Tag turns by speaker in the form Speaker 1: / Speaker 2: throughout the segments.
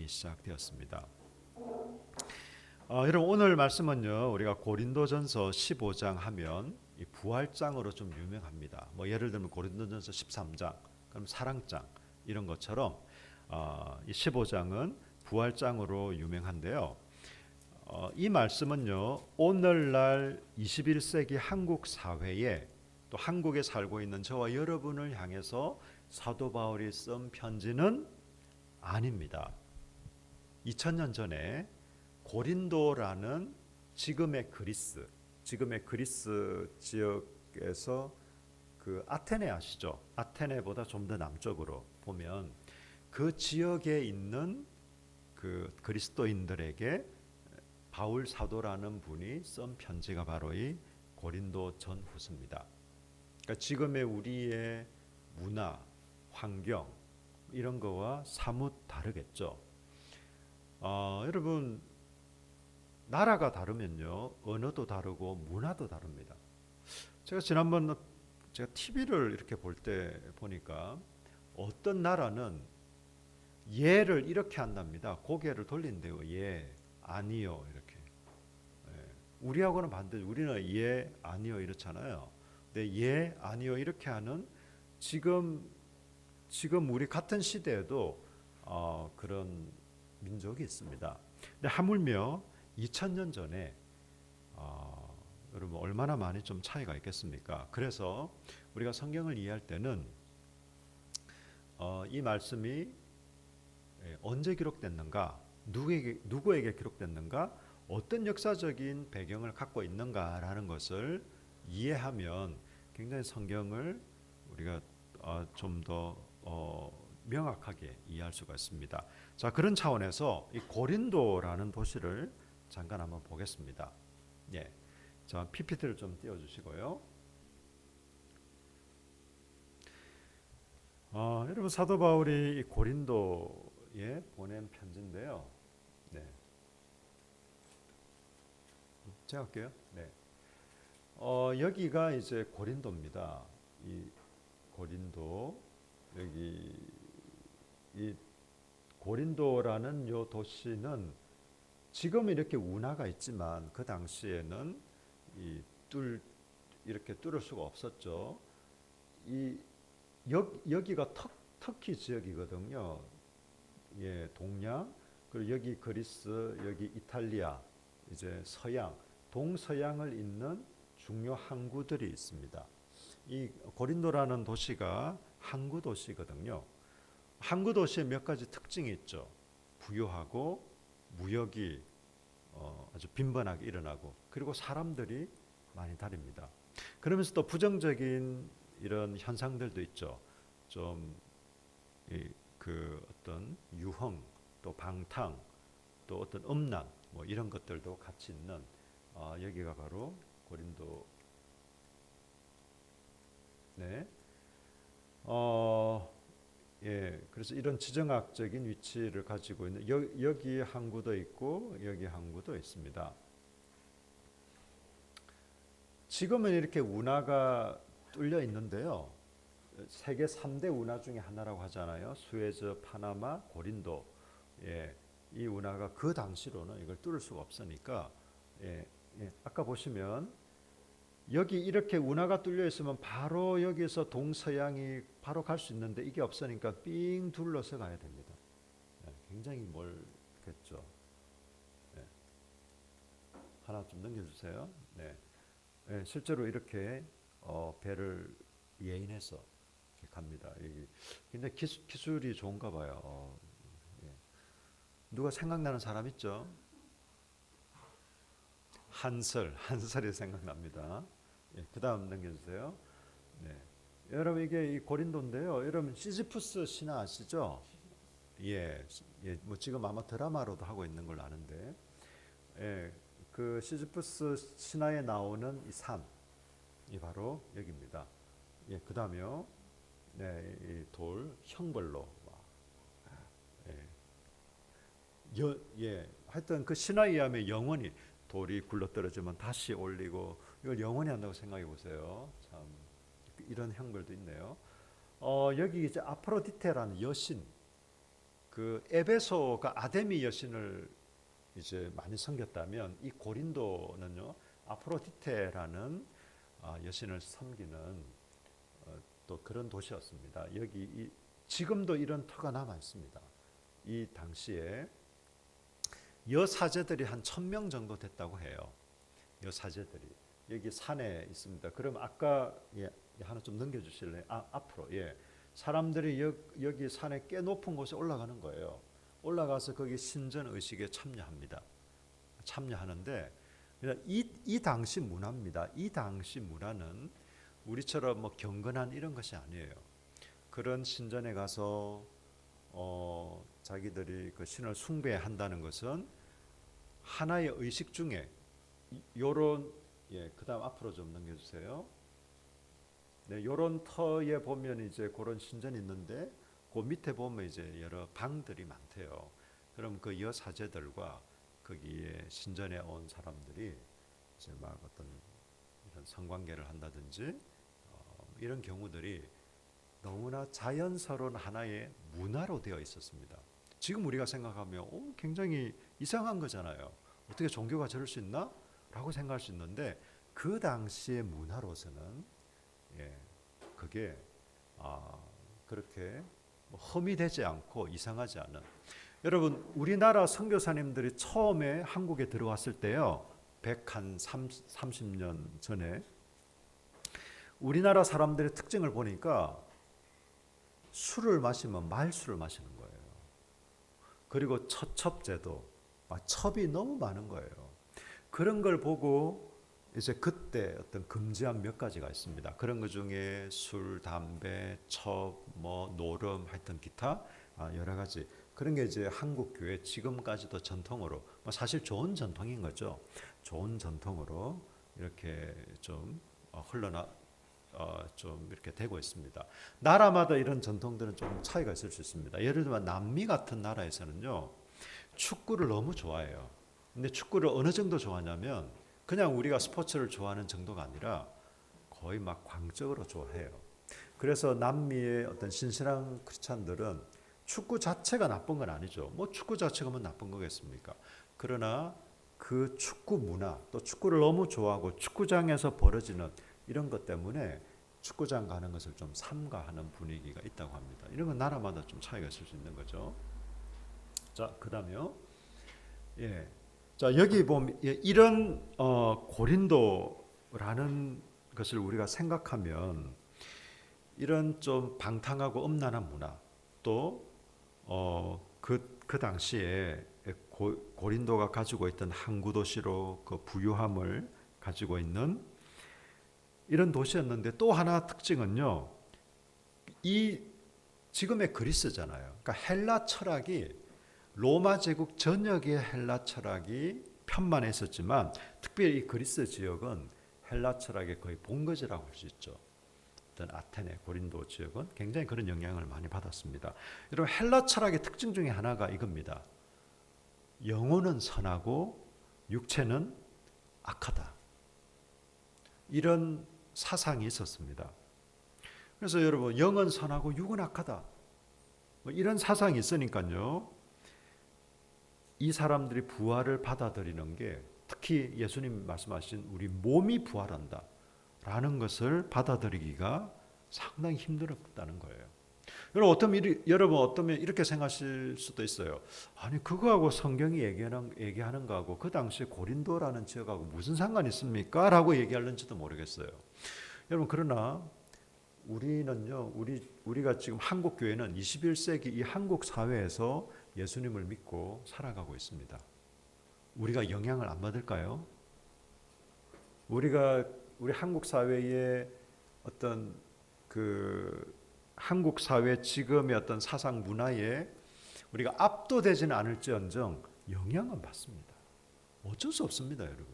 Speaker 1: 시간이 시작되었습니다. 여러분 오늘 말씀은요, 우리가 고린도전서 15장 하면 이 부활장으로 좀 유명합니다. 뭐 예를 들면 고린도전서 13장, 그럼 사랑장 이런 것처럼 이 15장은 부활장으로 유명한데요. 이 말씀은요, 오늘날 21세기 한국 사회에 또 한국에 살고 있는 저와 여러분을 향해서 사도 바울이 쓴 편지는 아닙니다. 2000년 전에 고린도라는 지금의 그리스 지역에서 그 아테네 아시죠? 아테네보다 좀 더 남쪽으로 보면 그 지역에 있는 그 그리스도인들에게 바울 사도라는 분이 쓴 편지가 바로 이 고린도 전후서입니다. 그러니까 지금의 우리의 문화, 환경 이런 거와 사뭇 다르겠죠. 여러분 나라가 다르면요, 언어도 다르고 문화도 다릅니다. 제가 TV를 이렇게 볼 때 보니까 어떤 나라는 예를 이렇게 한답니다. 고개를 돌린대요. 예, 아니요 이렇게. 우리하고는 반대죠. 우리는 예, 아니요 이렇잖아요. 근데 예, 아니요 이렇게 하는 지금 우리 같은 시대에도 그런 민족이 있습니다. 근데 하물며 2000년 전에 여러분 얼마나 많이 좀 차이가 있겠습니까? 그래서 우리가 성경을 이해할 때는 이 말씀이 언제 기록됐는가, 누구에게 기록됐는가, 어떤 역사적인 배경을 갖고 있는가라는 것을 이해하면 굉장히 성경을 우리가 좀 더 명확하게 이해할 수가 있습니다. 자, 그런 차원에서 이 고린도라는 도시를 잠깐 한번 보겠습니다. 예, 자, PPT를 좀 띄워주시고요. 여러분 사도 바울이 이 고린도에 보낸 편지인데요. 네, 제가 할게요. 네, 여기가 이제 고린도입니다. 이 고린도 여기 이 고린도라는 요 도시는 지금 이렇게 운하가 있지만 그 당시에는 이렇게 뚫을 수가 없었죠. 이 여기가 터키 지역이거든요. 예, 동양, 그리고 여기 그리스, 여기 이탈리아, 이제 서양, 동서양을 잇는 중요 항구들이 있습니다. 이 고린도라는 도시가 항구 도시거든요. 항구 도시에 몇 가지 특징이 있죠. 부유하고 무역이 아주 빈번하게 일어나고, 그리고 사람들이 많이 다닙니다. 그러면서 또 부정적인 이런 현상들도 있죠. 좀 그 어떤 유흥, 또 방탕, 또 어떤 음란, 뭐 이런 것들도 같이 있는 여기가 바로 고린도. 네. 예, 그래서 이런 지정학적인 위치를 가지고 있는 여기 항구도 있고 여기 항구도 있습니다. 지금은 이렇게 운하가 뚫려 있는데요. 세계 3대 운하 중에 하나라고 하잖아요. 수에즈, 파나마, 고린도. 예, 이 운하가 그 당시로는 이걸 뚫을 수가 없으니까 아까 보시면 여기 이렇게 운하가 뚫려 있으면 바로 여기서 동서양이 바로 갈 수 있는데 이게 없으니까 삥 둘러서 가야 됩니다. 굉장히 멀겠죠. 하나 좀 넘겨주세요. 네. 실제로 이렇게 배를 예인해서 이렇게 갑니다. 굉장히 기술이 좋은가 봐요. 예. 누가 생각나는 사람 있죠? 한설이 생각납니다. 그 다음 넘겨주세요. 네. 여러분 이게 이 고린도인데요. 여러분 시지푸스 신화 아시죠? 뭐 지금 아마 드라마로도 하고 있는 걸로 아는데, 그 시지푸스 신화에 나오는 이 산이 바로 여기입니다. 그 다음에요. 네, 이 돌 형벌로. 하여튼 그 신화에 의하면 영원히 돌이 굴러떨어지면 다시 올리고 이걸 영원히 한다고 생각해 보세요. 참 이런 형벌도 있네요. 여기 이제 아프로디테라는 여신, 그 에베소가 아데미 여신을 이제 많이 섬겼다면 이 고린도는요 아프로디테라는 여신을 섬기는 또 그런 도시였습니다. 지금도 이런 터가 남아 있습니다. 이 당시에 여사제들이 한 1,000명 정도 됐다고 해요. 여사제들이 여기 산에 있습니다. 그럼 아까 하나 좀 넘겨주실래요? 앞으로 사람들이 여기 산에 꽤 높은 곳에 올라가는 거예요. 올라가서 거기 신전 의식에 참여하는데 이 당시 문화입니다. 이 당시 문화는 우리처럼 뭐 경건한 이런 것이 아니에요. 그런 신전에 가서 자기들이 그 신을 숭배한다는 것은 하나의 의식 중에 요런 그다음 앞으로 좀 넘겨주세요. 네, 요런 터에 보면 이제 그런 신전이 있는데 그 밑에 보면 이제 여러 방들이 많대요. 그럼 그 여사제들과 거기에 신전에 온 사람들이 이제 막 어떤 이런 성관계를 한다든지 이런 경우들이 너무나 자연스러운 하나의 문화로 되어 있었습니다. 지금 우리가 생각하면 굉장히 이상한 거잖아요. 어떻게 종교가 저럴 수 있나? 라고 생각할 수 있는데 그 당시의 문화로서는 그게 그렇게 험이 되지 않고 이상하지 않은. 여러분 우리나라 선교사님들이 처음에 한국에 들어왔을 때요 130년 전에 우리나라 사람들의 특징을 보니까 술을 마시면 말술을 마시는 거예요. 그리고 처첩제도 첩이 너무 많은 거예요. 그런 걸 보고 이제 그때 어떤 금지한 몇 가지가 있습니다. 그런 것 중에 술, 담배, 첩, 노름, 하여튼 기타 여러 가지 그런 게 이제 한국 교회 지금까지도 전통으로 사실 좋은 전통인 거죠. 좋은 전통으로 이렇게 좀 좀 이렇게 되고 있습니다. 나라마다 이런 전통들은 좀 차이가 있을 수 있습니다. 예를 들면 남미 같은 나라에서는요 축구를 너무 좋아해요. 근데 축구를 어느 정도 좋아하냐면 그냥 우리가 스포츠를 좋아하는 정도가 아니라 거의 막 광적으로 좋아해요. 그래서 남미의 어떤 신실한 크리스찬들은 축구 자체가 나쁜 건 아니죠. 축구 자체가 뭐 나쁜 거겠습니까? 그러나 그 축구 문화, 또 축구를 너무 좋아하고 축구장에서 벌어지는 이런 것 때문에 축구장 가는 것을 좀 삼가하는 분위기가 있다고 합니다. 이런 건 나라마다 좀 차이가 있을 수 있는 거죠. 자, 그다음에요. 자, 여기 보면 이런 고린도라는 것을 우리가 생각하면 이런 좀 방탕하고 음란한 문화 또 그 당시에 고린도가 가지고 있던 항구 도시로 그 부유함을 가지고 있는 이런 도시였는데 또 하나 특징은요. 이 지금의 그리스잖아요. 그러니까 헬라 철학이 로마 제국 전역의 헬라 철학이 편만했었지만 특별히 이 그리스 지역은 헬라 철학의 거의 본거지라고 할 수 있죠. 어떤 아테네, 고린도 지역은 굉장히 그런 영향을 많이 받았습니다. 여러분 헬라 철학의 특징 중에 하나가 이겁니다. 영혼은 선하고 육체는 악하다. 이런 사상이 있었습니다. 그래서 여러분 영은 선하고 육은 악하다. 이런 사상이 있으니까요. 이 사람들이 부활을 받아들이는 게 특히 예수님 말씀하신 우리 몸이 부활한다 라는 것을 받아들이기가 상당히 힘들었다는 거예요. 여러분 어쩌면 이렇게 생각하실 수도 있어요. 아니 그거하고 성경이 얘기하는 거하고 그 당시 고린도라는 지역하고 무슨 상관이 있습니까? 라고 얘기할는지도 모르겠어요. 여러분 그러나 우리는요, 우리가 지금 한국 교회는 21세기 이 한국 사회에서 예수님을 믿고 살아가고 있습니다. 우리가 영향을 안 받을까요? 우리 한국 사회의 어떤 그 한국 사회 지금의 어떤 사상 문화에 우리가 압도되지는 않을지언정 영향은 받습니다. 어쩔 수 없습니다, 여러분.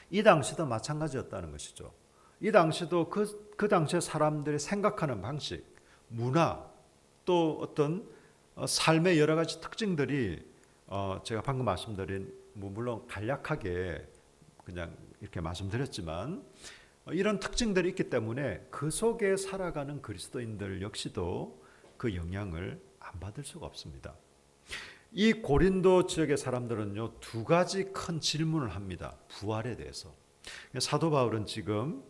Speaker 1: 이 당시도 마찬가지였다는 것이죠. 이 당시도 그 당시의 사람들이 생각하는 방식, 문화, 또 어떤 삶의 여러 가지 특징들이 제가 방금 말씀드린 물론 간략하게 그냥 이렇게 말씀드렸지만 이런 특징들이 있기 때문에 그 속에 살아가는 그리스도인들 역시도 그 영향을 안 받을 수가 없습니다. 이 고린도 지역의 사람들은요, 두 가지 큰 질문을 합니다. 부활에 대해서. 사도 바울은 지금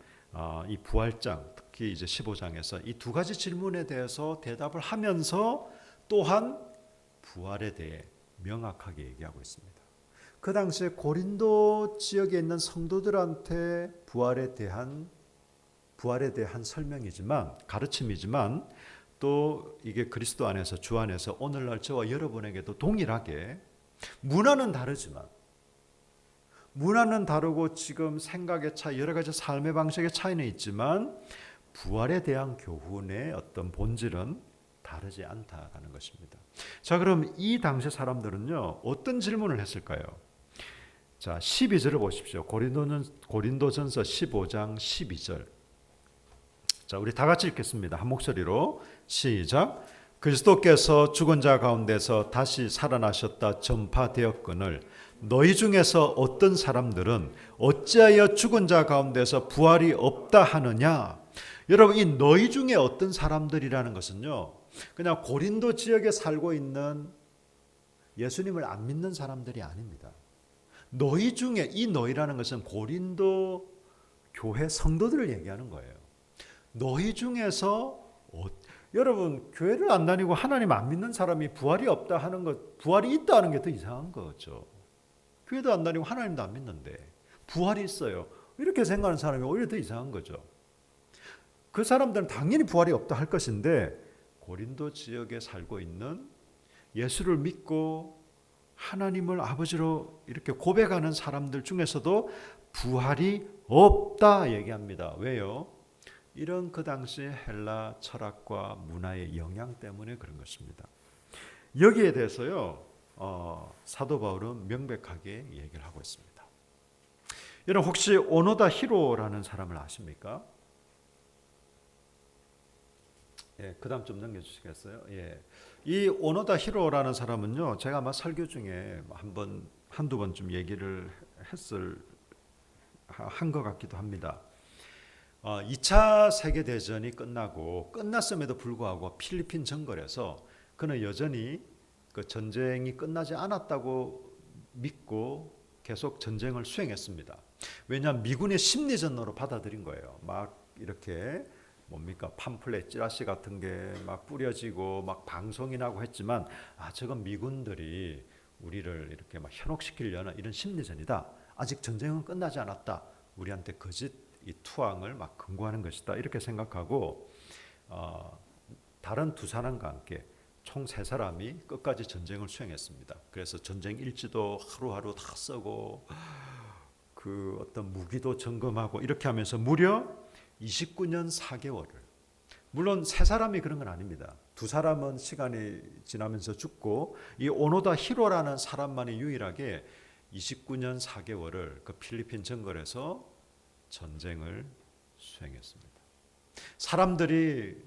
Speaker 1: 이 부활장, 특히 이제 15장에서 이 두 가지 질문에 대해서 대답을 하면서 또한 부활에 대해 명확하게 얘기하고 있습니다. 그 당시에 고린도 지역에 있는 성도들한테 부활에 대한 설명이지만, 가르침이지만, 또 이게 그리스도 안에서, 주 안에서 오늘날 저와 여러분에게도 동일하게 문화는 다르고 지금 생각의 차이, 여러 가지 삶의 방식의 차이는 있지만 부활에 대한 교훈의 어떤 본질은 다르지 않다라는 것입니다. 자, 그럼 이 당시 사람들은요, 어떤 질문을 했을까요? 자, 12절을 보십시오. 고린도전서 15장 12절. 자, 우리 다 같이 읽겠습니다. 한 목소리로 시작. 그리스도께서 죽은 자 가운데서 다시 살아나셨다 전파되었거늘 너희 중에서 어떤 사람들은 어찌하여 죽은 자 가운데서 부활이 없다 하느냐? 여러분, 이 너희 중에 어떤 사람들이라는 것은요, 그냥 고린도 지역에 살고 있는 예수님을 안 믿는 사람들이 아닙니다. 너희 중에, 이 너희라는 것은 고린도 교회 성도들을 얘기하는 거예요. 너희 중에서 여러분, 교회를 안 다니고 하나님 안 믿는 사람이 부활이 없다 하는 것, 부활이 있다 하는 게 더 이상한 거죠. 교회도 안 다니고 하나님도 안 믿는데 부활이 있어요, 이렇게 생각하는 사람이 오히려 더 이상한 거죠. 그 사람들은 당연히 부활이 없다 할 것인데, 고린도 지역에 살고 있는 예수를 믿고 하나님을 아버지로 이렇게 고백하는 사람들 중에서도 부활이 없다 얘기합니다. 왜요? 이런 그 당시 헬라 철학과 문화의 영향 때문에 그런 것입니다. 여기에 대해서요, 사도 바울은 명백하게 얘기를 하고 있습니다. 여러분, 혹시 오노다 히로라는 사람을 아십니까? 예, 그 다음 좀 넘겨주시겠어요? 예. 이 오노다 히로라는 사람은요, 제가 아마 설교 중에 한두 번쯤 얘기를 한 것 같기도 합니다. 2차 세계대전이 끝났음에도 불구하고 필리핀 정글에서 그는 여전히 그 전쟁이 끝나지 않았다고 믿고 계속 전쟁을 수행했습니다. 왜냐하면 미군의 심리전으로 받아들인 거예요. 막 이렇게 팜플렛, 찌라시 같은 게 막 뿌려지고 막 방송이 나고 했지만, 저건 미군들이 우리를 이렇게 막 현혹시키려는 이런 심리전이다. 아직 전쟁은 끝나지 않았다. 우리한테 거짓 이 투항을 막 금고하는 것이다. 이렇게 생각하고 다른 두 사람과 함께 총 3사람이 끝까지 전쟁을 수행했습니다. 그래서 전쟁 일지도 하루하루 다 쓰고 그 어떤 무기도 점검하고 이렇게 하면서 무려 29년 4개월을, 물론 3사람이 그런 건 아닙니다. 2사람은 시간이 지나면서 죽고 이 오노다 히로라는 사람만이 유일하게 29년 4개월을 그 필리핀 정글에서 전쟁을 수행했습니다. 사람들이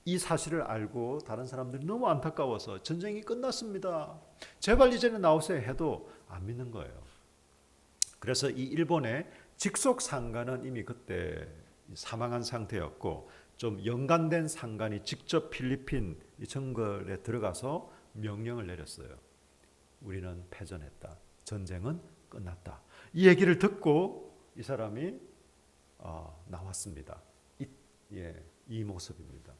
Speaker 1: 이 사실을 알고 다른 사람들이 너무 안타까워서 전쟁이 끝났습니다, 제발 이제는 나오세요 해도 안 믿는 거예요. 그래서 이 일본의 직속 상관은 이미 그때 사망한 상태였고, 좀 연관된 상관이 직접 필리핀 이 정글에 들어가서 명령을 내렸어요. 우리는 패전했다, 전쟁은 끝났다. 이 얘기를 듣고 이 사람이 나왔습니다. 이 모습입니다.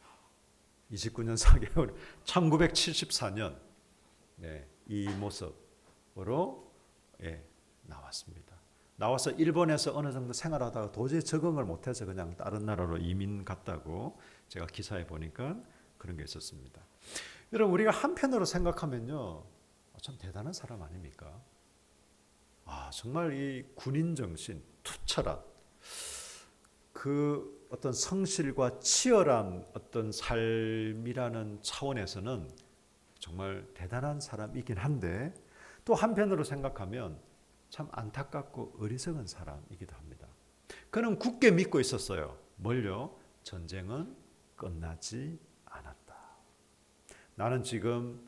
Speaker 1: 29년 4개월, 1974년 이 모습으로 나왔습니다. 나와서 일본에서 어느 정도 생활하다가 도저히 적응을 못해서 그냥 다른 나라로 이민 갔다고 제가 기사에 보니까 그런 게 있었습니다. 여러분, 우리가 한편으로 생각하면요, 참 대단한 사람 아닙니까? 정말 이 군인 정신, 투철한 그 어떤 성실과 치열한 어떤 삶이라는 차원에서는 정말 대단한 사람이긴 한데, 또 한편으로 생각하면 참 안타깝고 어리석은 사람이기도 합니다. 그는 굳게 믿고 있었어요. 뭘요? 전쟁은 끝나지 않았다. 나는 지금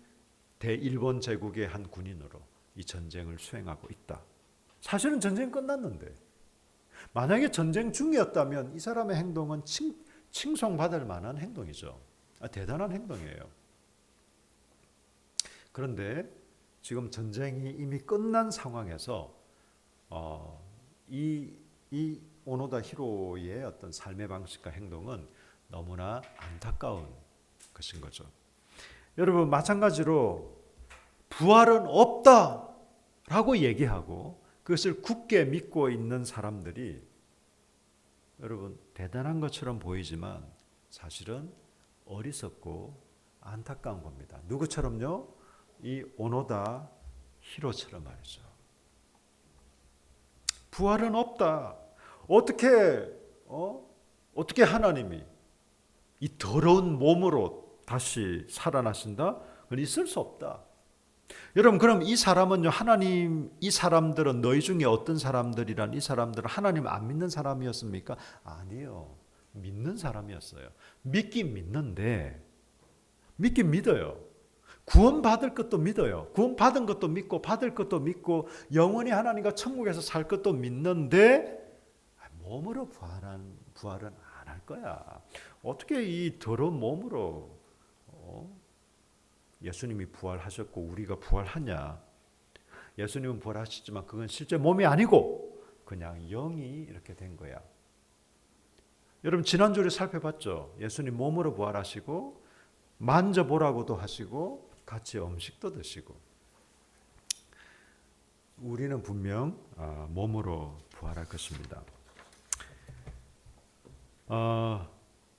Speaker 1: 대일본 제국의 한 군인으로 이 전쟁을 수행하고 있다. 사실은 전쟁 끝났는데, 만약에 전쟁 중이었다면 이 사람의 행동은 칭송받을 만한 행동이죠. 대단한 행동이에요. 그런데 지금 전쟁이 이미 끝난 상황에서 이 오노다 히로의 어떤 삶의 방식과 행동은 너무나 안타까운 것인 거죠. 여러분, 마찬가지로 부활은 없다라고 얘기하고 그것을 굳게 믿고 있는 사람들이 여러분 대단한 것처럼 보이지만 사실은 어리석고 안타까운 겁니다. 누구처럼요? 이 오노다 히로처럼 말이죠. 부활은 없다. 어떻게 하나님이 이 더러운 몸으로 다시 살아나신다? 그건 있을 수 없다. 여러분, 그럼 이 사람은요, 이 사람들은 너희 중에 어떤 사람들이란 이 사람들은 하나님 안 믿는 사람이었습니까? 아니요. 믿는 사람이었어요. 믿긴 믿는데, 믿긴 믿어요. 구원받을 것도 믿어요. 구원받은 것도 믿고, 받을 것도 믿고, 영원히 하나님과 천국에서 살 것도 믿는데, 몸으로 부활은 안 할 거야. 어떻게 이 더러운 몸으로, 예수님이 부활하셨고 우리가 부활하냐? 예수님은 부활하셨지만 그건 실제 몸이 아니고 그냥 영이 이렇게 된 거야. 여러분, 지난주에 살펴봤죠? 예수님 몸으로 부활하시고 만져보라고도 하시고 같이 음식도 드시고. 우리는 분명 몸으로 부활할 것입니다.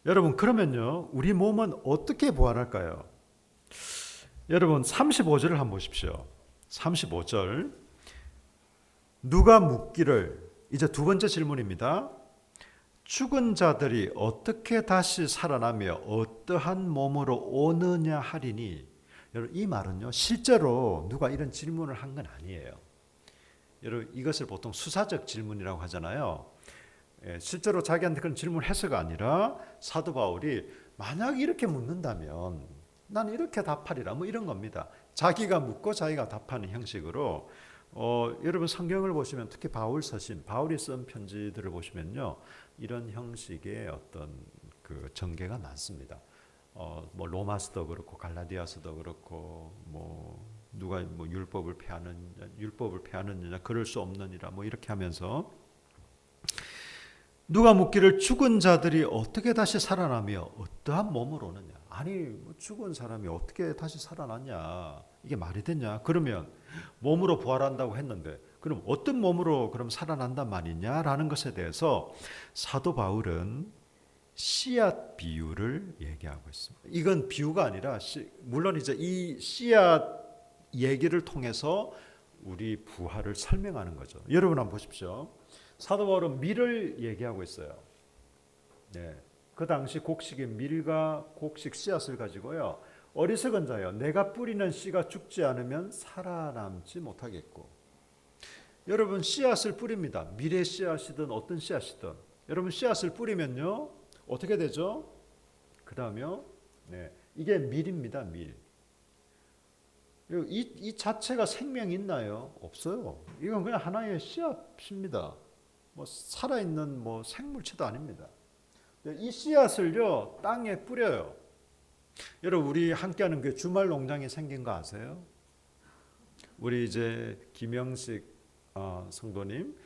Speaker 1: 여러분, 그러면요, 우리 몸은 어떻게 부활할까요? 여러분, 35절을 한번 보십시오. 35절. 누가 묻기를, 이제 두 번째 질문입니다. 죽은 자들이 어떻게 다시 살아나며 어떠한 몸으로 오느냐 하리니. 여러분, 이 말은요, 실제로 누가 이런 질문을 한 건 아니에요. 여러분, 이것을 보통 수사적 질문이라고 하잖아요. 실제로 자기한테 그런 질문해서가 아니라 사도 바울이 만약 이렇게 묻는다면 난 이렇게 답하리라, 뭐 이런 겁니다. 자기가 묻고 자기가 답하는 형식으로. 여러분, 성경을 보시면 특히 바울이 쓴 편지들을 보시면요, 이런 형식의 어떤 그 전개가 많습니다. 뭐 로마서도 그렇고 갈라디아서도 그렇고, 뭐 누가 뭐 율법을 폐하느냐 그럴 수 없느니라, 뭐 이렇게 하면서 누가 묻기를 죽은 자들이 어떻게 다시 살아나며 어떠한 몸으로 오느냐. 아니, 뭐 죽은 사람이 어떻게 다시 살아나냐, 이게 말이 되냐. 그러면 몸으로 부활한다고 했는데 그럼 어떤 몸으로 그럼 살아난단 말이냐라는 것에 대해서 사도 바울은 씨앗 비유를 얘기하고 있습니다. 이건 비유가 아니라 물론 이제 이 씨앗 얘기를 통해서 우리 부활을 설명하는 거죠. 여러분 한번 보십시오. 사도 바울은 밀을 얘기하고 있어요. 네. 그 당시 곡식인 밀과 곡식 씨앗을 가지고요, 어리석은 자여, 내가 뿌리는 씨가 죽지 않으면 살아남지 못하겠고. 여러분, 씨앗을 뿌립니다. 밀의 씨앗이든 어떤 씨앗이든. 여러분, 씨앗을 뿌리면요 어떻게 되죠? 그 다음에요, 네, 이게 밀입니다. 밀. 이 자체가 생명이 있나요? 없어요. 이건 그냥 하나의 씨앗입니다. 뭐 살아있는 뭐 생물체도 아닙니다. 이 씨앗을요 땅에 뿌려요. 여러분, 우리 함께하는 그 주말 농장이 생긴 거 아세요? 우리 이제 김영식 성도님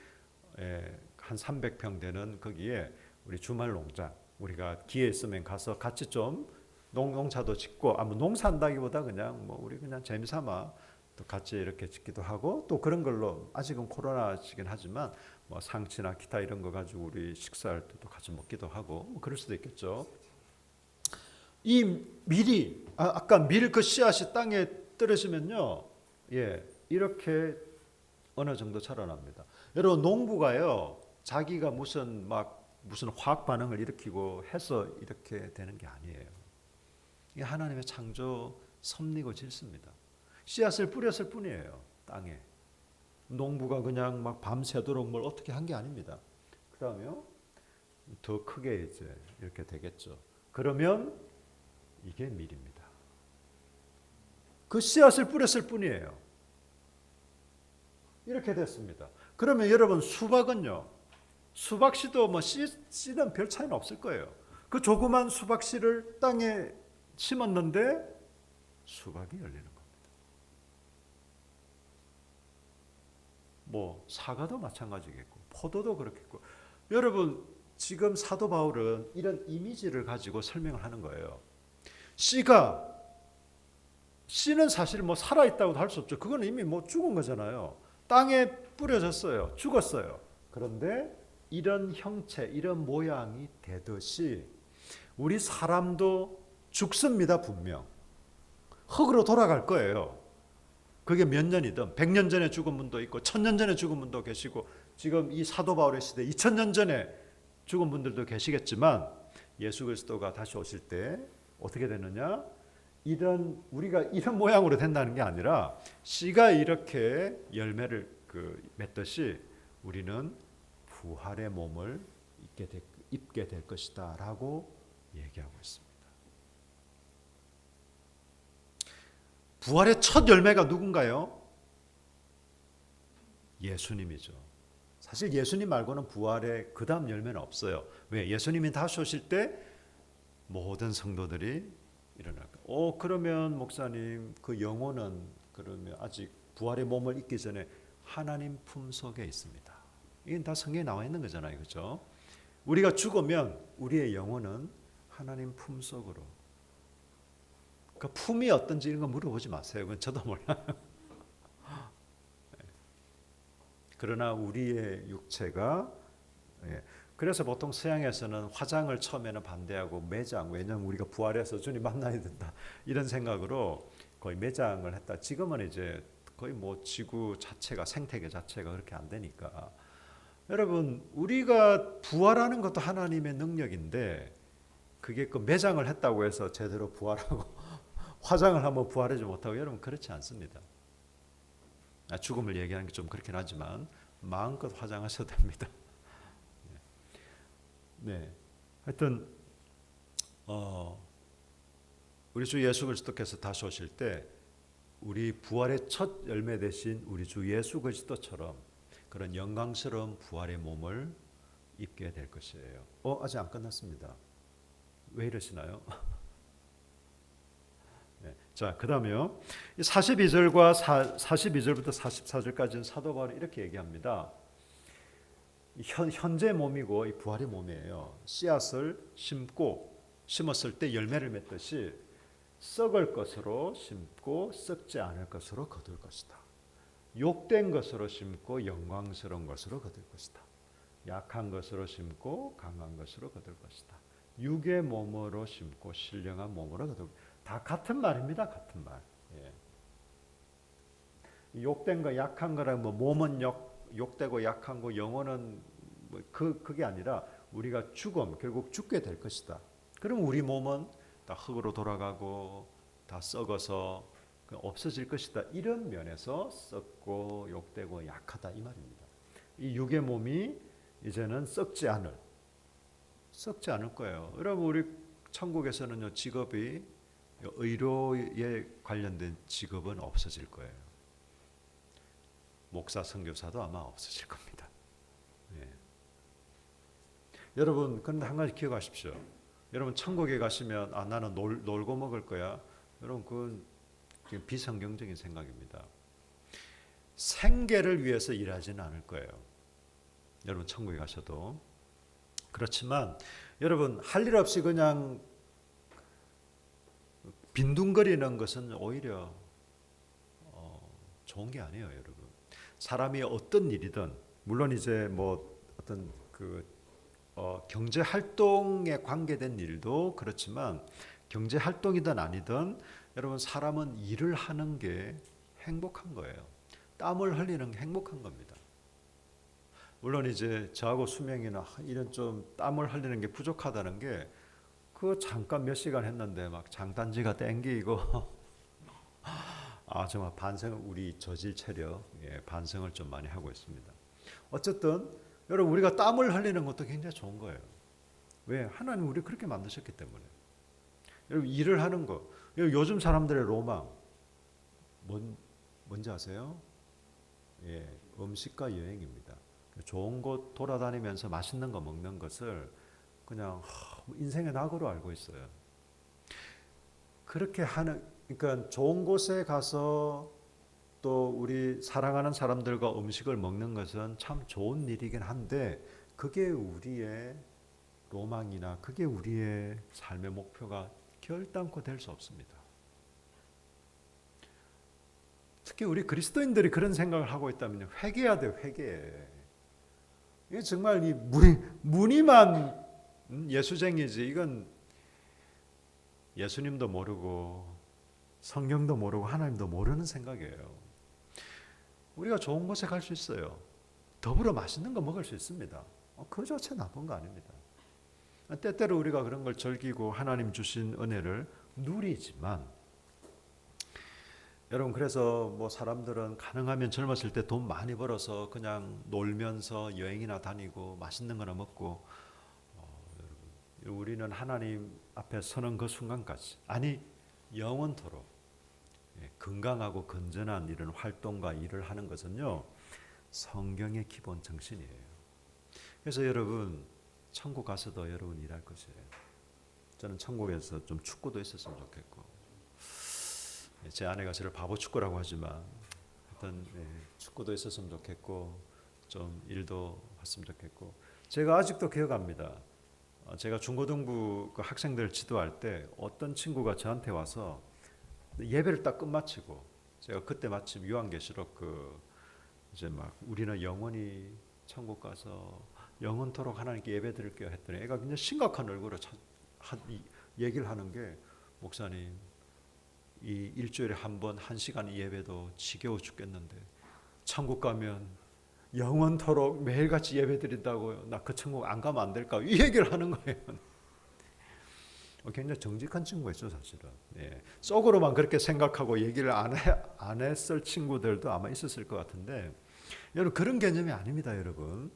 Speaker 1: 한 300평 되는 거기에 우리 주말 농장, 우리가 기회 있으면 가서 같이 좀 농사도 짓고, 뭐 농사한다기보다 그냥 뭐 우리 그냥 재미삼아 또 같이 이렇게 짓기도 하고, 또 그런 걸로 아직은 코로나시긴 하지만 뭐 상치나 기타 이런 거 가지고 우리 식사할 때도 같이 먹기도 하고, 뭐 그럴 수도 있겠죠. 이 밀이 아까 밀 그 씨앗이 땅에 떨어지면요, 이렇게 어느 정도 자라납니다. 여러분, 농부가요 자기가 무슨 화학 반응을 일으키고 해서 이렇게 되는 게 아니에요. 이게 하나님의 창조 섭리고 질서입니다. 씨앗을 뿌렸을 뿐이에요, 땅에. 농부가 그냥 밤새도록 뭘 어떻게 한 게 아닙니다. 그러면 더 크게 이제 이렇게 되겠죠. 그러면 이게 밀입니다. 그 씨앗을 뿌렸을 뿐이에요. 이렇게 됐습니다. 그러면 여러분, 수박은요, 수박씨도 뭐 씨든 별 차이는 없을 거예요. 그 조그만 수박씨를 땅에 심었는데 수박이 열리는 겁니다. 뭐 사과도 마찬가지겠고 포도도 그렇겠고. 여러분 지금 사도 바울은 이런 이미지를 가지고 설명을 하는 거예요. 씨는 사실 뭐 살아 있다고도 할 수 없죠. 그건 이미 뭐 죽은 거잖아요. 땅에 뿌려졌어요. 죽었어요. 그런데 이런 형체, 이런 모양이 되듯이 우리 사람도 죽습니다, 분명. 흙으로 돌아갈 거예요. 그게 몇 년이든 100년 전에 죽은 분도 있고 1000년 전에 죽은 분도 계시고 지금 이 사도 바울의 시대 2000년 전에 죽은 분들도 계시겠지만 예수 그리스도가 다시 오실 때 어떻게 되느냐? 우리가 이런 모양으로 된다는 게 아니라 씨가 이렇게 열매를 맺듯이 우리는 부활의 몸을 입게 될 것이다라고 얘기하고 있습니다. 부활의 첫 열매가 누군가요? 예수님이죠. 사실 예수님 말고는 부활의 그 다음 열매는 없어요. 왜? 예수님이 다시 오실 때 모든 성도들이 일어날 거예요. 그러면 목사님 그 영혼은 그러면 아직 부활의 몸을 입기 전에 하나님 품속에 있습니다. 이건 다 성경에 나와 있는 거잖아요. 그렇죠? 우리가 죽으면 우리의 영혼은 하나님 품속으로. 그 품이 어떤지 이런 거 물어보지 마세요. 그건 저도 몰라요. 그러나 우리의 육체가 그래서 보통 서양에서는 화장을 처음에는 반대하고 매장, 왜냐하면 우리가 부활해서 주님 만나야 된다 이런 생각으로 거의 매장을 했다. 지금은 이제 거의 뭐 지구 자체가 생태계 자체가 그렇게 안 되니까 여러분 우리가 부활하는 것도 하나님의 능력인데 그게 그 매장을 했다고 해서 제대로 부활하고 화장을 하면 부활하지 못하고 여러분 그렇지 않습니다. 죽음을 얘기하는 게 좀 그렇긴 하지만 마음껏 화장하셔도 됩니다. 네, 하여튼 우리 주 예수 그리스도께서 다시 오실 때 우리 부활의 첫 열매 되신 우리 주 예수 그리스도처럼 그런 영광스러운 부활의 몸을 입게 될 것이에요. 아직 안 끝났습니다. 왜 이러시나요? 네, 자, 그다음에요. 42절과 42절부터 44절까지는 사도 바울이 이렇게 얘기합니다. 현재 몸이고 이 부활의 몸이에요. 씨앗을 심었을 때 열매를 맺듯이 썩을 것으로 심고 썩지 않을 것으로 거둘 것이다. 욕된 것으로 심고 영광스러운 것으로 거둘 것이다. 약한 것으로 심고 강한 것으로 거둘 것이다. 육의 몸으로 심고 신령한 몸으로 거둘 것이다. 다 같은 말입니다. 같은 말. 욕된 거 약한 거랑 뭐 몸은 욕되고 약한 거 영혼은 뭐 그게 아니라 우리가 결국 죽게 될 것이다. 그럼 우리 몸은 다 흙으로 돌아가고 다 썩어서 없어질 것이다. 이런 면에서 썩고 욕되고 약하다 이 말입니다. 이 육의 몸이 이제는 썩지 않을 거예요. 여러분 우리 천국에서는요 직업이 의료에 관련된 직업은 없어질 거예요. 목사, 선교사도 아마 없어질 겁니다. 여러분, 그런데 한 가지 기억하십시오. 여러분 천국에 가시면 나는 놀고 먹을 거야. 여러분 그건 비성경적인 생각입니다. 생계를 위해서 일하지는 않을 거예요. 여러분 천국에 가셔도. 그렇지만 여러분 할 일 없이 그냥 빈둥거리는 것은 오히려 좋은 게 아니에요, 여러분. 사람이 어떤 일이든 물론 이제 뭐 어떤 경제 활동에 관계된 일도 그렇지만 경제 활동이든 아니든 여러분 사람은 일을 하는 게 행복한 거예요. 땀을 흘리는 게 행복한 겁니다. 물론 이제 저하고 수명이나 이런 좀 땀을 흘리는 게 부족하다는 게 그 잠깐 몇 시간 했는데 막 장단지가 땡기고 정말 우리 저질 체력 반성을 좀 많이 하고 있습니다. 어쨌든 여러분 우리가 땀을 흘리는 것도 굉장히 좋은 거예요. 왜? 하나님 우리 그렇게 만드셨기 때문에. 여러분 일을 하는 거. 요즘 사람들의 로망 뭔지 아세요? 음식과 여행입니다. 좋은 곳 돌아다니면서 맛있는 거 먹는 것을 그냥 인생의 낙으로 알고 있어요. 그렇게 그러니까 좋은 곳에 가서 또 우리 사랑하는 사람들과 음식을 먹는 것은 참 좋은 일이긴 한데 그게 우리의 로망이나 그게 우리의 삶의 목표가 결단코 될 수 없습니다. 특히 우리 그리스도인들이 그런 생각을 하고 있다면 회개해야 돼요. 회개해. 이게 정말 이 무늬만 예수쟁이지 이건 예수님도 모르고 성경도 모르고 하나님도 모르는 생각이에요. 우리가 좋은 곳에 갈 수 있어요. 더불어 맛있는 거 먹을 수 있습니다. 그 자체 나쁜 거 아닙니다. 때때로 우리가 그런 걸 즐기고 하나님 주신 은혜를 누리지만 여러분 그래서 뭐 사람들은 가능하면 젊었을 때 돈 많이 벌어서 그냥 놀면서 여행이나 다니고 맛있는 거나 먹고 우리는 하나님 앞에 서는 그 순간까지 아니 영원토록 건강하고 건전한 이런 활동과 일을 하는 것은요 성경의 기본 정신이에요. 그래서 여러분 천국 가서도 여러분 일할 것이에요. 저는 천국에서 좀 축구도 있었으면 좋겠고 제 아내가 저를 바보 축구라고 하지만 하여튼 축구도 있었으면 좋겠고 좀 일도 했으면 좋겠고 제가 아직도 기억합니다. 제가 중고등부 그 학생들 지도할 때 어떤 친구가 저한테 와서 예배를 딱 끝마치고 제가 그때 마침 요한계시록 이제 막 우리는 영원히 천국 가서 영원토록 하나님께 예배드릴게요 했더니 애가 굉장히 심각한 얼굴로 얘기를 하는 게 목사님 이 일주일에 한 번 1시간 예배도 지겨워 죽겠는데 천국 가면 영원토록 매일같이 예배드린다고요. 나 그 천국 안 가면 안 될까? 이 얘기를 하는 거예요. 굉장히 정직한 친구였죠 사실은. 속으로만 그렇게 생각하고 얘기를 안 했을 친구들도 아마 있었을 것 같은데 여러분 그런 개념이 아닙니다 여러분.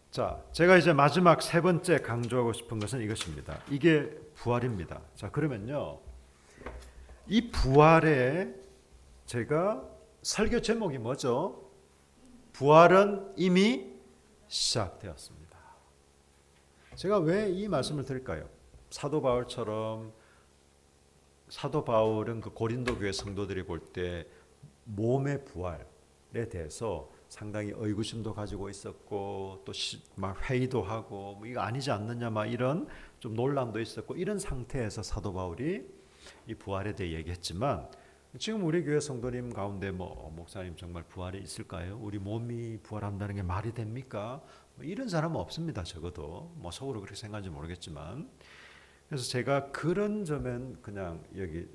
Speaker 1: 자, 제가 이제 마지막 세 번째 강조하고 싶은 것은 이것입니다. 이게 부활입니다. 자, 그러면요. 이 부활에 제가 설교 제목이 뭐죠? 부활은 이미 시작되었습니다. 제가 왜 이 말씀을 드릴까요? 사도 바울처럼 사도 바울은 그 고린도 교회 성도들이 볼 때 몸의 부활에 대해서 상당히 의구심도 가지고 있었고 또 막 회의도 하고 뭐 이거 아니지 않느냐 막 이런 좀 논란도 있었고 이런 상태에서 사도 바울이 이 부활에 대해 얘기했지만 지금 우리 교회 성도님 가운데 뭐 목사님 정말 부활이 있을까요? 우리 몸이 부활한다는 게 말이 됩니까? 뭐 이런 사람은 없습니다. 적어도 뭐 속으로 그렇게 생각하는지 모르겠지만 그래서 제가 그런 점은 그냥 여기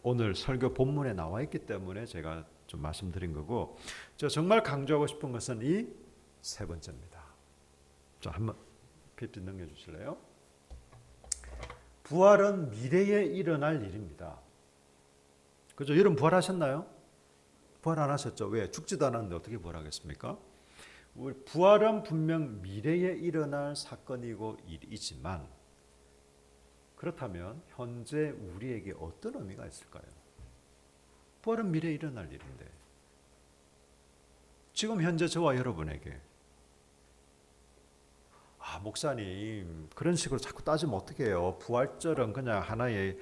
Speaker 1: 오늘 설교 본문에 나와 있기 때문에 제가 좀 말씀드린 거고 저 정말 강조하고 싶은 것은 이 세 번째입니다. 자, 한번 PPT 넘겨주실래요? 부활은 미래에 일어날 일입니다. 그죠? 여러분 부활하셨나요? 부활 안 하셨죠? 왜? 죽지도 않았는데 어떻게 부활하겠습니까? 부활은 분명 미래에 일어날 사건이고 일이지만 그렇다면 현재 우리에게 어떤 의미가 있을까요? 부활은 미래에 일어날 일인데 지금 현재 저와 여러분에게 목사님 그런 식으로 자꾸 따지면 어떻게 해요? 부활절은 그냥 하나의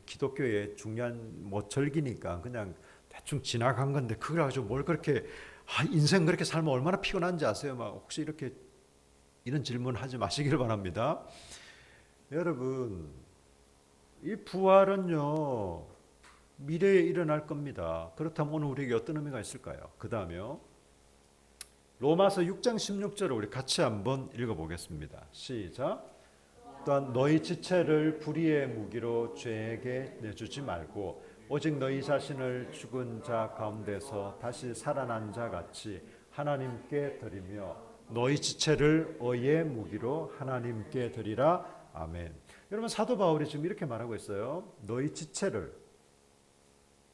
Speaker 1: 기독교의 중요한 뭐 절기니까 그냥 대충 지나간 건데 그걸 가지고 뭘 그렇게 인생 그렇게 살면 얼마나 피곤한지 아세요? 막 혹시 이렇게 이런 질문 하지 마시길 바랍니다. 여러분 이 부활은요 미래에 일어날 겁니다. 그렇다면 오늘 우리에게 어떤 의미가 있을까요? 그 다음에요 로마서 6장 16절을 우리 같이 한번 읽어보겠습니다. 시작. 또한 너희 지체를 불의의 무기로 죄에게 내주지 말고 오직 너희 자신을 죽은 자 가운데서 다시 살아난 자 같이 하나님께 드리며 너희 지체를 의의 무기로 하나님께 드리라. 아멘. 여러분 사도 바울이 지금 이렇게 말하고 있어요. 너희 지체를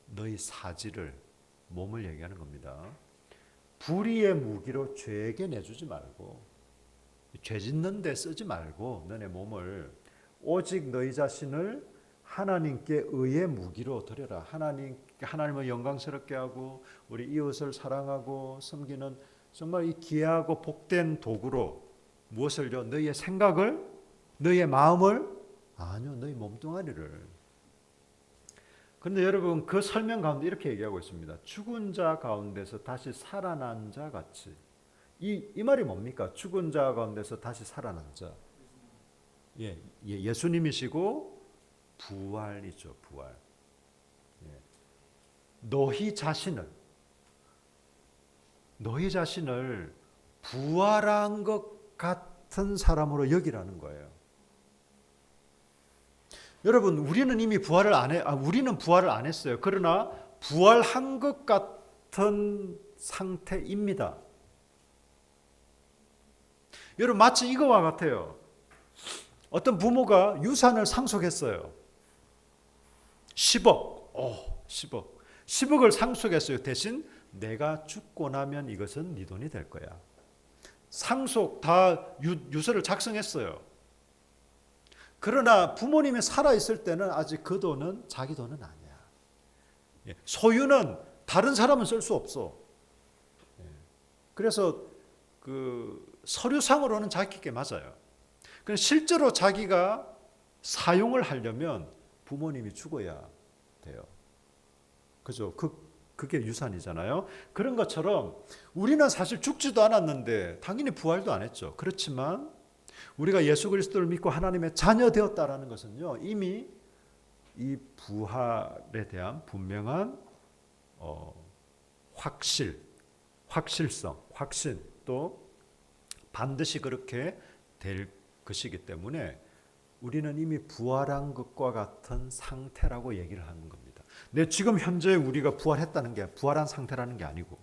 Speaker 1: 너희 사지를 몸을 얘기하는 겁니다. 불의의 무기로 죄에게 내주지 말고 죄 짓는 데 쓰지 말고 너네 몸을 오직 너희 자신을 하나님께 의의 무기로 드려라. 하나님을 영광스럽게 하고 우리 이웃을 사랑하고 섬기는 정말 이 귀하고 복된 도구로 무엇을요? 너희의 생각을 너희의 마음을 아니요 너희 몸뚱아리를 근데 여러분 그 설명 가운데 이렇게 얘기하고 있습니다. 죽은 자 가운데서 다시 살아난 자 같이. 이 말이 뭡니까? 죽은 자 가운데서 다시 살아난 자. 예수님이시고 부활이죠, 부활. 예. 너희 자신을 부활한 것 같은 사람으로 여기라는 거예요. 여러분, 우리는 이미 우리는 부활을 안 했어요. 그러나 부활한 것 같은 상태입니다. 여러분, 마치 이거와 같아요. 어떤 부모가 유산을 상속했어요. 10억. 10억을 상속했어요. 대신 내가 죽고 나면 이것은 네 돈이 될 거야. 상속 다 유서를 작성했어요. 그러나 부모님이 살아있을 때는 아직 그 돈은 자기 돈은 아니야. 소유는 다른 사람은 쓸 수 없어. 그래서 그 서류상으로는 자기께 맞아요. 실제로 자기가 사용을 하려면 부모님이 죽어야 돼요. 그죠? 그게 유산이잖아요. 그런 것처럼 우리는 사실 죽지도 않았는데 당연히 부활도 안 했죠. 그렇지만 우리가 예수 그리스도를 믿고 하나님의 자녀 되었다라는 것은요, 이미 이 부활에 대한 분명한 확실성, 확신, 또 반드시 그렇게 될 것이기 때문에 우리는 이미 부활한 것과 같은 상태라고 얘기를 하는 겁니다. 네, 지금 현재 우리가 부활했다는 게 부활한 상태라는 게 아니고,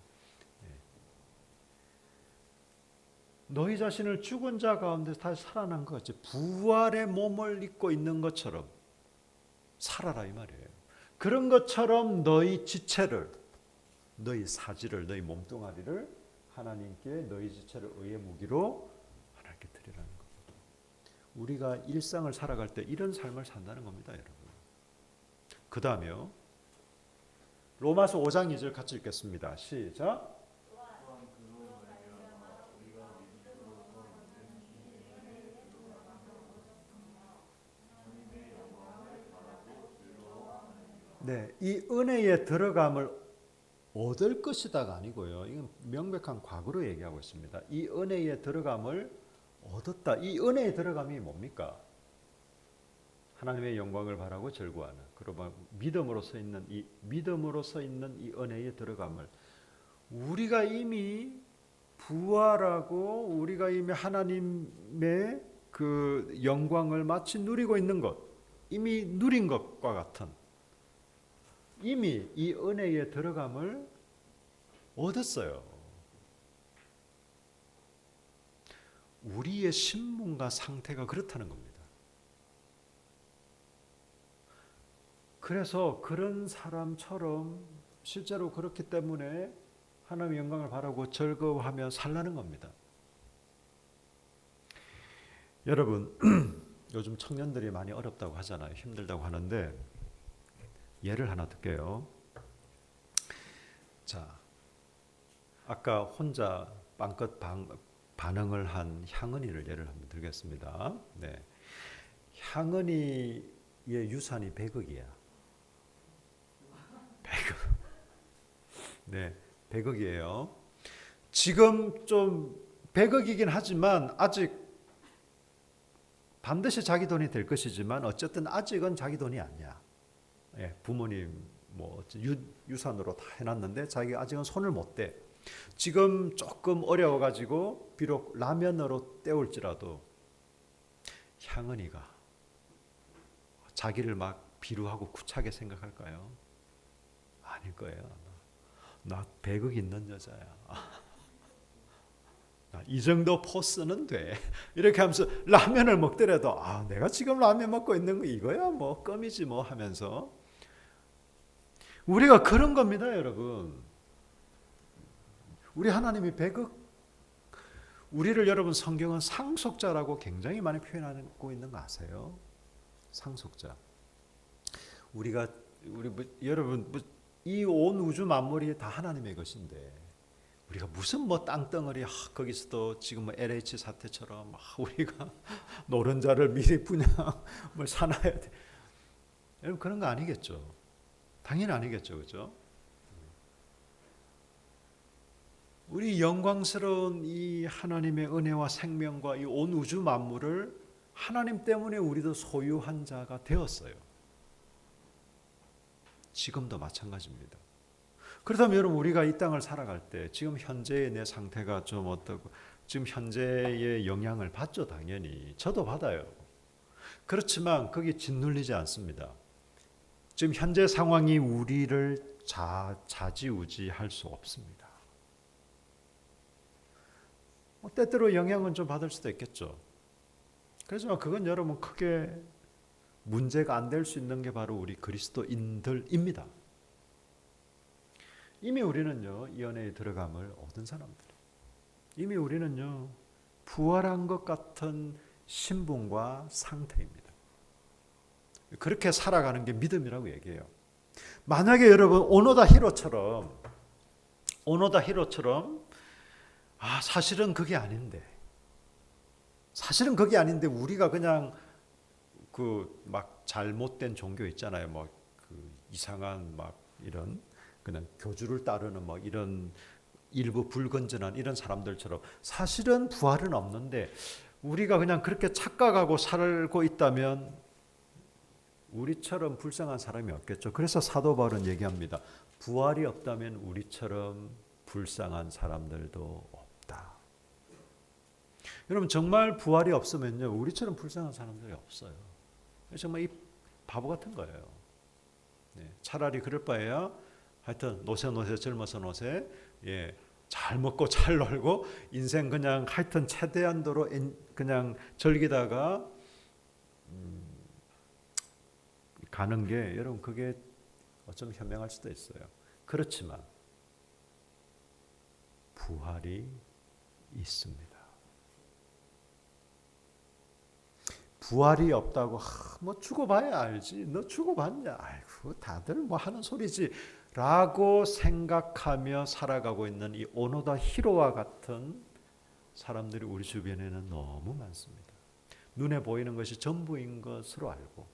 Speaker 1: 너희 자신을 죽은 자 가운데 다시 살아난 것 같이 부활의 몸을 입고 있는 것처럼 살아라 이 말이에요. 그런 것처럼 너희 지체를, 너희 사지를, 너희 몸뚱아리를 하나님께 너희 지체를 의의 무기로 하나님께 드리라는 겁니다. 우리가 일상을 살아갈 때 이런 삶을 산다는 겁니다, 여러분. 그 다음에요. 로마서 5장 2절 같이 읽겠습니다. 시작. 네, 이 은혜에 들어감을 얻을 것이다가 아니고요. 이건 명백한 과거로 얘기하고 있습니다. 이 은혜에 들어감을 얻었다. 이 은혜에 들어감이 뭡니까? 하나님의 영광을 바라고 절구하는. 그러면 믿음으로 서 있는 이 은혜에 들어감을 우리가 이미 부활하고 우리가 이미 하나님의 그 영광을 마치 누리고 있는 것, 이미 누린 것과 같은 이미 이 은혜에 들어감을 얻었어요. 우리의 신분과 상태가 그렇다는 겁니다. 그래서 그런 사람처럼 실제로 그렇기 때문에 하나님의 영광을 바라고 즐거워하며 살라는 겁니다. 여러분, 요즘 청년들이 많이 어렵다고 하잖아요. 힘들다고 하는데 예를 하나 들게요. 자, 아까 혼자 빵긋 반응을 한 향은이를 예를 한번 들겠습니다. 네, 향은이의 유산이 100억이야. 100억. 네, 100억이에요. 지금 좀 100억이긴 하지만 아직 반드시 자기 돈이 될 것이지만 어쨌든 아직은 자기 돈이 아니야. 부모님 뭐 유산으로 다 해놨는데 자기가 아직은 손을 못 대. 지금 조금 어려워가지고 비록 라면으로 때울지라도 향은이가 자기를 막 비루하고 구차하게 생각할까요? 아닐 거예요. 나 100억 있는 여자야. 이 정도 포스는 돼. 이렇게 하면서 라면을 먹더라도 내가 지금 라면 먹고 있는 거 이거야 뭐 껌이지 뭐 하면서 우리가 그런 겁니다, 여러분. 우리 하나님이 100억 우리를 여러분 성경은 상속자라고 굉장히 많이 표현하고 있는 거 아세요? 상속자. 여러분 이 온 우주 만물이 다 하나님의 것인데 우리가 무슨 뭐 땅덩어리 거기서도 지금 뭐 LH 사태처럼 우리가 노른자를 미리 분양을 사놔야 돼. 여러분 그런 거 아니겠죠. 당연히 아니겠죠, 그죠? 우리 영광스러운 이 하나님의 은혜와 생명과 이 온 우주 만물을 하나님 때문에 우리도 소유한 자가 되었어요. 지금도 마찬가지입니다. 그렇다면 여러분, 우리가 이 땅을 살아갈 때 지금 현재의 내 상태가 좀 어떻고 지금 현재의 영향을 받죠. 당연히 저도 받아요. 그렇지만 거기 짓눌리지 않습니다. 지금 현재 상황이 우리를 좌지우지할 수 없습니다. 때때로 영향은 좀 받을 수도 있겠죠. 그렇지만 그건 여러분 크게 문제가 안 될 수 있는 게 바로 우리 그리스도인들입니다. 이미 우리는요, 이 은혜에 들어감을 얻은 사람들. 이미 우리는요, 부활한 것 같은 신분과 상태입니다. 그렇게 살아가는 게 믿음이라고 얘기해요. 만약에 여러분 오노다 히로처럼 사실은 그게 아닌데 우리가 그냥 그 막 잘못된 종교 있잖아요. 뭐 그 이상한 막 이런 그냥 교주를 따르는 뭐 이런 일부 불건전한 이런 사람들처럼 사실은 부활은 없는데 우리가 그냥 그렇게 착각하고 살고 있다면 우리처럼 불쌍한 사람이 없겠죠. 그래서 사도 바울은 얘기합니다. 부활이 없다면 우리처럼 불쌍한 사람들도 없다. 여러분 정말 부활이 없으면요, 우리처럼 불쌍한 사람들이 없어요. 정말 이 바보 같은 거예요. 차라리 그럴 바에야 하여튼 노세 젊어서 노세, 잘 먹고 잘 놀고 인생 그냥 하여튼 최대한도로 그냥 즐기다가 가는 게 여러분 그게 어쩌면 현명할 수도 있어요. 그렇지만 부활이 있습니다. 부활이 없다고 뭐 죽어봐야 알지. 너 죽어봤냐? 아이고 다들 뭐 하는 소리지. 라고 생각하며 살아가고 있는 이 오노다 히로와 같은 사람들이 우리 주변에는 너무 많습니다. 눈에 보이는 것이 전부인 것으로 알고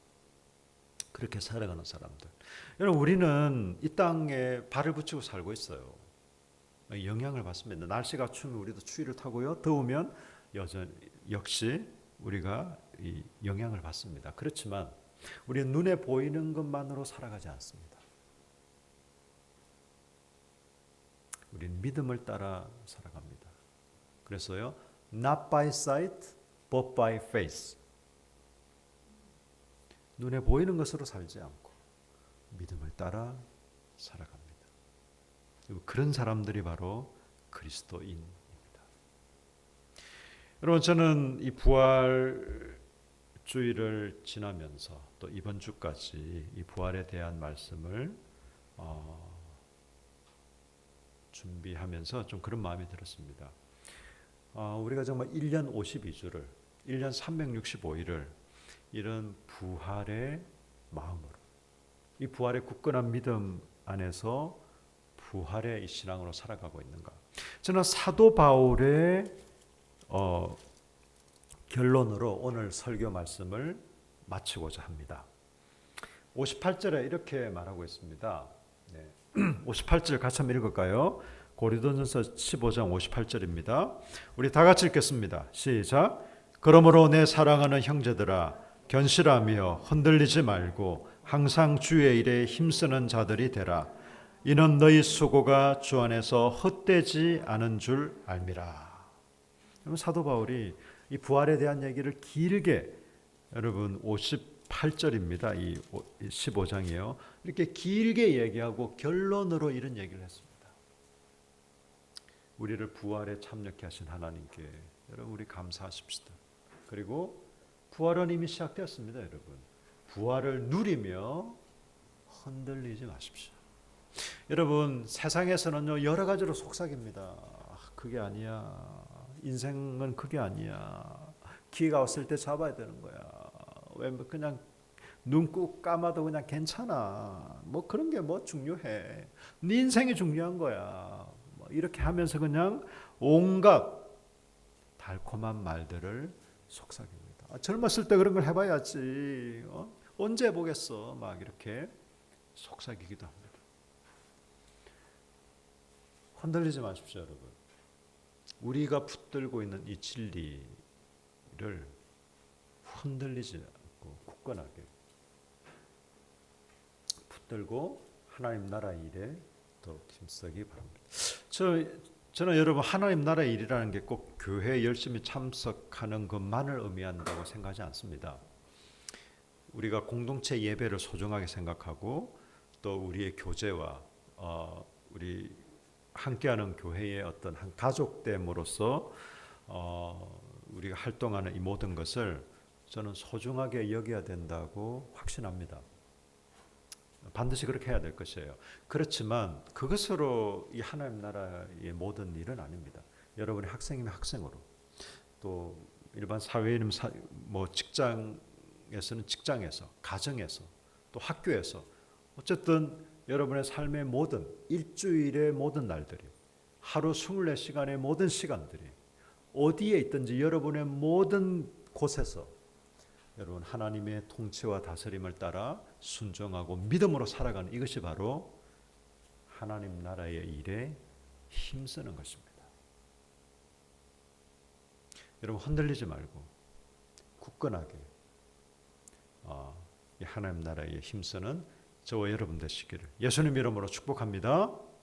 Speaker 1: 그렇게 살아가는 사람들. 여러분 우리는 이 땅에 발을 붙이고 살고 있어요. 영향을 받습니다. 날씨가 추우면 우리도 추위를 타고요. 더우면 역시 우리가 이 영향을 받습니다. 그렇지만 우리는 눈에 보이는 것만으로 살아가지 않습니다. 우리는 믿음을 따라 살아갑니다. 그래서요, not by sight, but by faith. 눈에 보이는 것으로 살지 않고 믿음을 따라 살아갑니다. 그런 사람들이 바로 그리스도인입니다. 여러분 저는 이 부활주의를 지나면서 또 이번 주까지 이 부활에 대한 말씀을 준비하면서 좀 그런 마음이 들었습니다. 우리가 정말 1년 52주를 1년 365일을 이런 부활의 마음으로 이 부활의 굳건한 믿음 안에서 부활의 이 신앙으로 살아가고 있는가? 저는 사도 바울의 결론으로 오늘 설교 말씀을 마치고자 합니다. 58절에 이렇게 말하고 있습니다. 58절 같이 한번 읽을까요? 고린도전서 15장 58절입니다. 우리 다 같이 읽겠습니다. 시작. 그러므로 내 사랑하는 형제들아 견실하며 흔들리지 말고 항상 주의 일에 힘쓰는 자들이 되라. 이는 너희 수고가 주 안에서 헛되지 않은 줄 알미라. 사도 바울이 이 부활에 대한 얘기를 길게 여러분 58절입니다. 이 15장이에요. 이렇게 길게 얘기하고 결론으로 이런 얘기를 했습니다. 우리를 부활에 참여케 하신 하나님께 여러분 우리 감사하십시다. 그리고 부활은 이미 시작되었습니다. 여러분 부활을 누리며 흔들리지 마십시오. 여러분 세상에서는요 여러 가지로 속삭입니다. 그게 아니야. 인생은 그게 아니야. 기회가 왔을 때 잡아야 되는 거야. 왜 그냥 눈 꾹 감아도 그냥 괜찮아. 뭐 그런 게 뭐 중요해. 네 인생이 중요한 거야. 뭐 이렇게 하면서 그냥 온갖 달콤한 말들을 속삭입니다. 젊었을 때 그런 걸 해봐야지. 언제 해보겠어. 막 이렇게 속삭이기도 합니다. 흔들리지 마십시오, 여러분. 우리가 붙들고 있는 이 진리를 흔들리지 않고 굳건하게 붙들고 하나님 나라의 일에 더욱 힘쓰기 바랍니다. 저는 여러분 하나님 나라의 일이라는 게 꼭 교회에 열심히 참석하는 것만을 의미한다고 생각하지 않습니다. 우리가 공동체 예배를 소중하게 생각하고 또 우리의 교제와 우리 함께하는 교회의 어떤 한 가족됨으로써 우리가 활동하는 이 모든 것을 저는 소중하게 여겨야 된다고 확신합니다. 반드시 그렇게 해야 될 것이에요. 그렇지만 그것으로 이 하나님 나라의 모든 일은 아닙니다. 여러분이 학생이면 학생으로, 또 일반 사회인이면 직장에서는 직장에서, 가정에서, 또 학교에서, 어쨌든 여러분의 삶의 모든 일주일의 모든 날들이, 하루 24시간의 모든 시간들이 어디에 있든지 여러분의 모든 곳에서 여러분 하나님의 통치와 다스림을 따라 순종하고 믿음으로 살아가는 이것이 바로 하나님 나라의 일에 힘쓰는 것입니다. 여러분 흔들리지 말고 굳건하게 이 하나님 나라에 힘쓰는 저와 여러분 되시기를 예수님 이름으로 축복합니다.